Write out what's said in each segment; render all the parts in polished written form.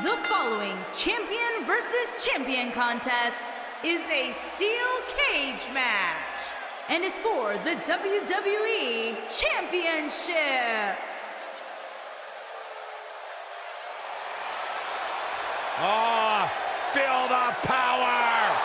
The following champion versus champion contest is a steel cage match and is for the WWE Championship. Oh, feel the power!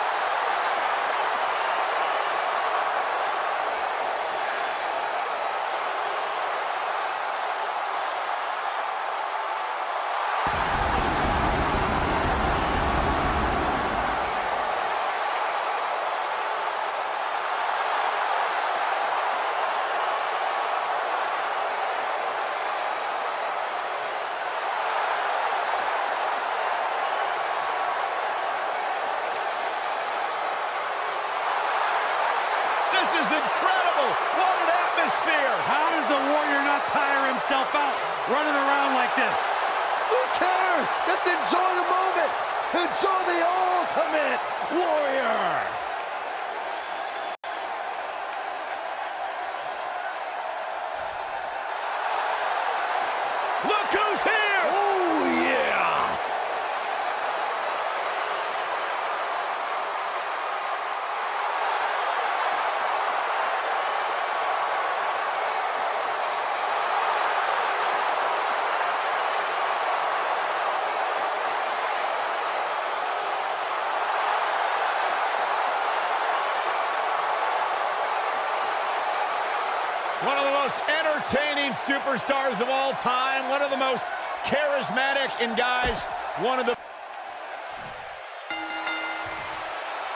This is incredible! What an atmosphere! How does the Warrior not tire himself out running around like this? Who cares? Just enjoy the moment! Enjoy the Ultimate Warrior! Look who's here! Oh, yeah! One of the most entertaining superstars of all time. One of the most charismatic, and guys, one of the...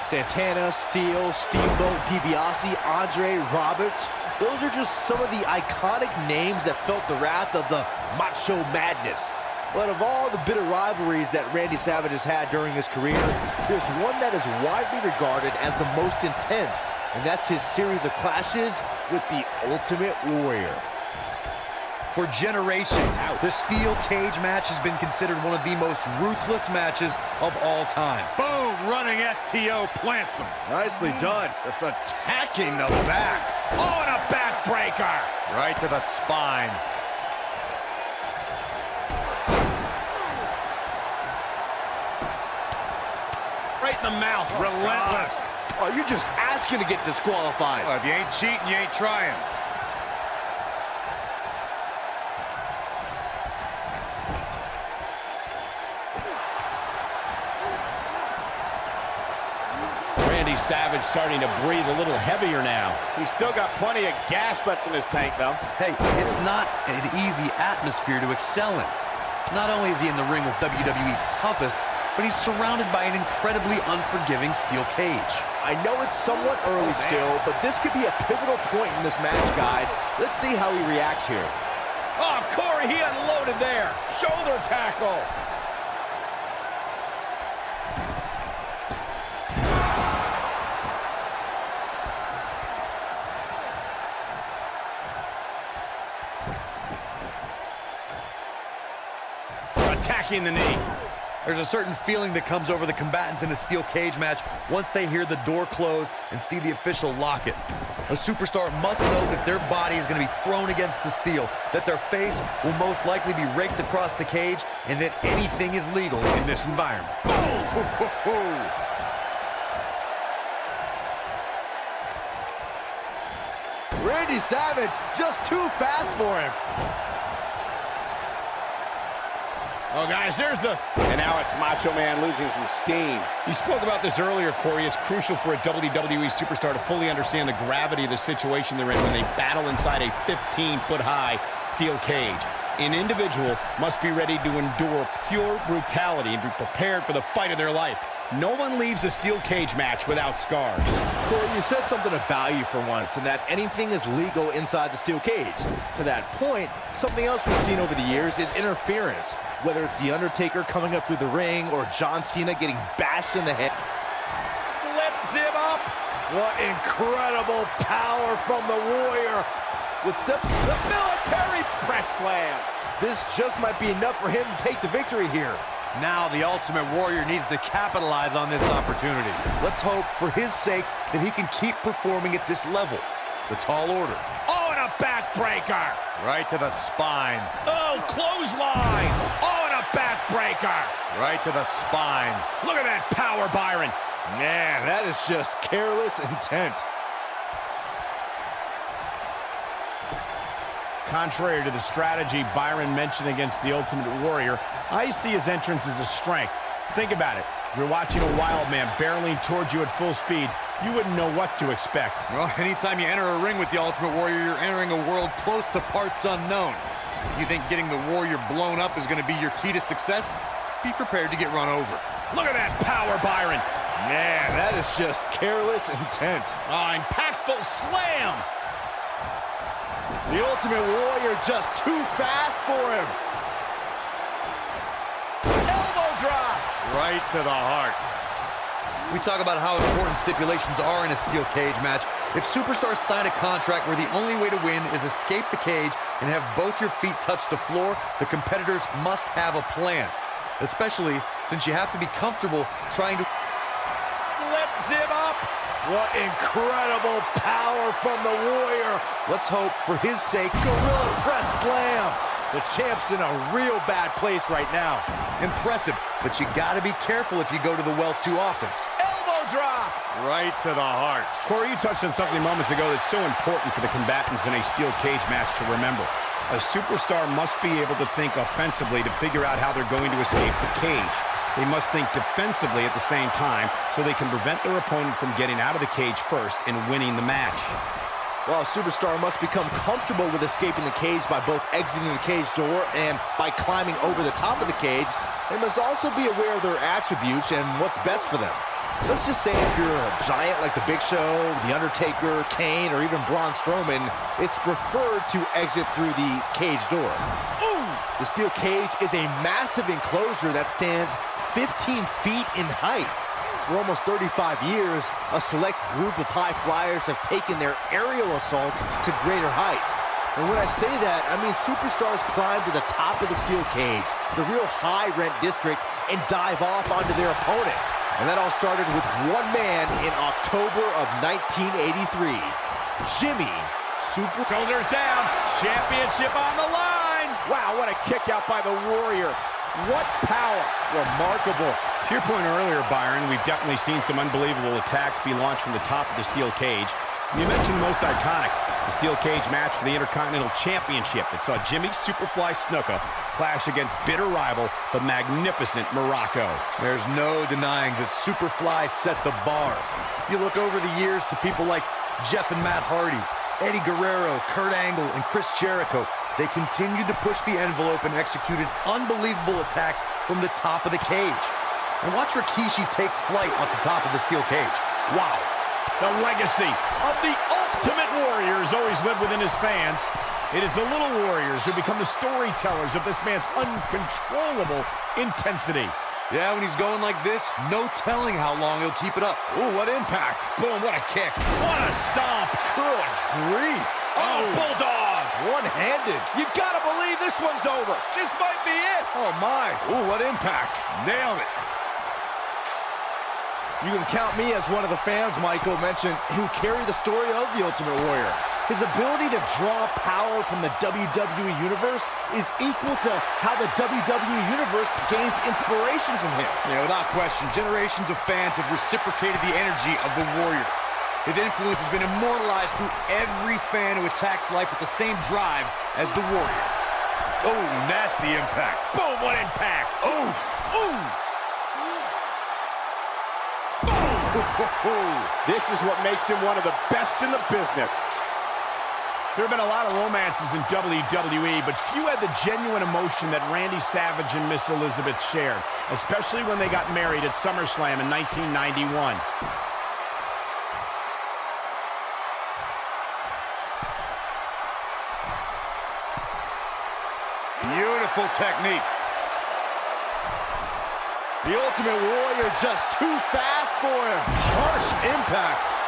Santana, Steele, Steamboat, DiBiase, Andre, Roberts. Those are just some of the iconic names that felt the wrath of the Macho Madness. But of all the bitter rivalries that Randy Savage has had during his career, there's one that is widely regarded as the most intense, and that's his series of clashes with the Ultimate Warrior. For generations, the steel cage match has been considered one of the most ruthless matches of all time. Boom! Running STO plants him. Nicely done. Just attacking the back. Oh, and a backbreaker! Right to the spine. Right in the mouth. Relentless. Oh, you're just asking to get disqualified. Well, if you ain't cheating, you ain't trying. Randy Savage starting to breathe a little heavier now. He's still got plenty of gas left in his tank, though. Hey, it's not an easy atmosphere to excel in. Not only is he in the ring with WWE's toughest, but he's surrounded by an incredibly unforgiving steel cage. I know it's somewhat early still, but this could be a pivotal point in this match, guys. Let's see how he reacts here. Oh, Corey, he unloaded there. Shoulder tackle. Attacking the knee. There's a certain feeling that comes over the combatants in a steel cage match once they hear the door close and see the official lock it. A superstar must know that their body is going to be thrown against the steel, that their face will most likely be raked across the cage, and that anything is legal in this environment. Randy Savage, just too fast for him. Oh, guys, there's the... And now it's Macho Man losing some steam. You spoke about this earlier, Corey. It's crucial for a WWE superstar to fully understand the gravity of the situation they're in when they battle inside a 15-foot-high steel cage. An individual must be ready to endure pure brutality and be prepared for the fight of their life. No one leaves a steel cage match without scars. Corey, you said something of value for once, and that anything is legal inside the steel cage. To that point, something else we've seen over the years is interference. Whether it's The Undertaker coming up through the ring or John Cena getting bashed in the head. Lifts him up. What incredible power from the Warrior. With the Military press slam. This just might be enough for him to take the victory here. Now the Ultimate Warrior needs to capitalize on this opportunity. Let's hope, for his sake, that he can keep performing at this level. It's a tall order. Oh, and a backbreaker. Right to the spine. Oh, clothesline. Oh, and a backbreaker. Right to the spine. Look at that power, Byron. Man, that is just careless intent. Contrary to the strategy Byron mentioned against the Ultimate Warrior, I see his entrance as a strength. Think about it. If you're watching a wild man barreling towards you at full speed, you wouldn't know what to expect. Well, anytime you enter a ring with the Ultimate Warrior, you're entering a world close to parts unknown. If you think getting the Warrior blown up is going to be your key to success, be prepared to get run over. Look at that power, Byron. Man, that is just careless intent. Oh, impactful slam. The Ultimate Warrior just too fast for him. Elbow drop. Right to the heart. We talk about how important stipulations are in a steel cage match. If superstars sign a contract where the only way to win is escape the cage and have both your feet touch the floor, the competitors must have a plan. Especially since you have to be comfortable trying to... Lifts him up. What incredible power from the Warrior. Let's hope, for his sake, Gorilla Press Slam. The champ's in a real bad place right now. Impressive, but you gotta be careful if you go to the well too often. Elbow drop. Right to the heart. Corey, you touched on something moments ago that's so important for the combatants in a steel cage match to remember. A superstar must be able to think offensively to figure out how they're going to escape the cage. They must think defensively at the same time so they can prevent their opponent from getting out of the cage first and winning the match. Well, a superstar must become comfortable with escaping the cage by both exiting the cage door and by climbing over the top of the cage. They must also be aware of their attributes and what's best for them. Let's just say if you're a giant like The Big Show, The Undertaker, Kane, or even Braun Strowman, it's preferred to exit through the cage door. Ooh! The steel cage is a massive enclosure that stands 15 feet in height. For almost 35 years, a select group of high flyers have taken their aerial assaults to greater heights. And when I say that, I mean superstars climb to the top of the steel cage, the real high-rent district, and dive off onto their opponent. And that all started with one man in October of 1983. Jimmy Super... Shoulders down, championship on the line. Wow, what a kick out by the Warrior. What power. Remarkable. To your point earlier, Byron, we've definitely seen some unbelievable attacks be launched from the top of the steel cage. You mentioned the most iconic, the steel cage match for the Intercontinental Championship that saw Jimmy Superfly Snuka clash against bitter rival, the magnificent Morocco. There's no denying that Superfly set the bar. You look over the years to people like Jeff and Matt Hardy, Eddie Guerrero, Kurt Angle, and Chris Jericho. They continued to push the envelope and executed unbelievable attacks from the top of the cage. And watch Rikishi take flight off the top of the steel cage. Wow. The legacy of the Ultimate Warriors always lived within his fans. It is the Little Warriors who become the storytellers of this man's uncontrollable intensity. Yeah, when he's going like this, no telling how long he'll keep it up. Ooh, what impact. Boom, what a kick. What a stomp. Good grief. Oh, Bulldog. One-handed. You gotta believe this one's over. This might be it. Oh, my. Ooh, what impact. Nailed it. You can count me as one of the fans Michael mentioned who carry the story of the Ultimate Warrior. His ability to draw power from the WWE Universe is equal to how the WWE Universe gains inspiration from him. Yeah, without question, generations of fans have reciprocated the energy of the Warrior. His influence has been immortalized through every fan who attacks life with the same drive as the Warrior. Oh, nasty impact. Boom, what impact. Oh, Ooh. This is what makes him one of the best in the business. There have been a lot of romances in WWE, but few had the genuine emotion that Randy Savage and Miss Elizabeth shared, especially when they got married at SummerSlam in 1991. beautiful technique. The Ultimate Warrior just too fast for him. Harsh impact.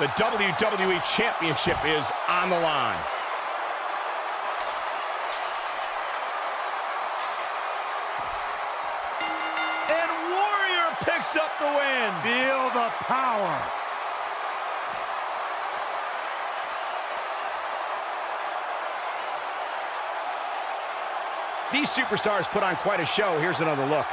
The WWE Championship is on the line. And Warrior picks picks up the win. Feel the power. These superstars put on quite a show. Here's another look.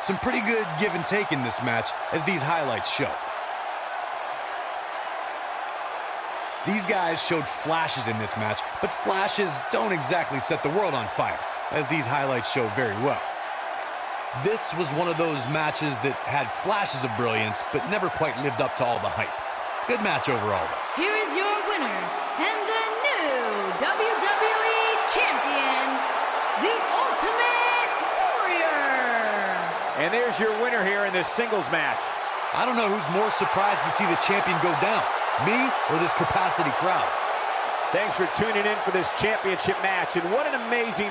Some pretty good give and take in this match, as these highlights show. These guys showed flashes in this match, but flashes don't exactly set the world on fire, as these highlights show very well. This was one of those matches that had flashes of brilliance, but never quite lived up to all the hype. Good match overall, though. Here is your winner and the new WWE Champion, the Ultimate Warrior. And there's your winner here in this singles match. I don't know who's more surprised to see the champion go down, me or this capacity crowd. Thanks for tuning in for this championship match, and what an amazing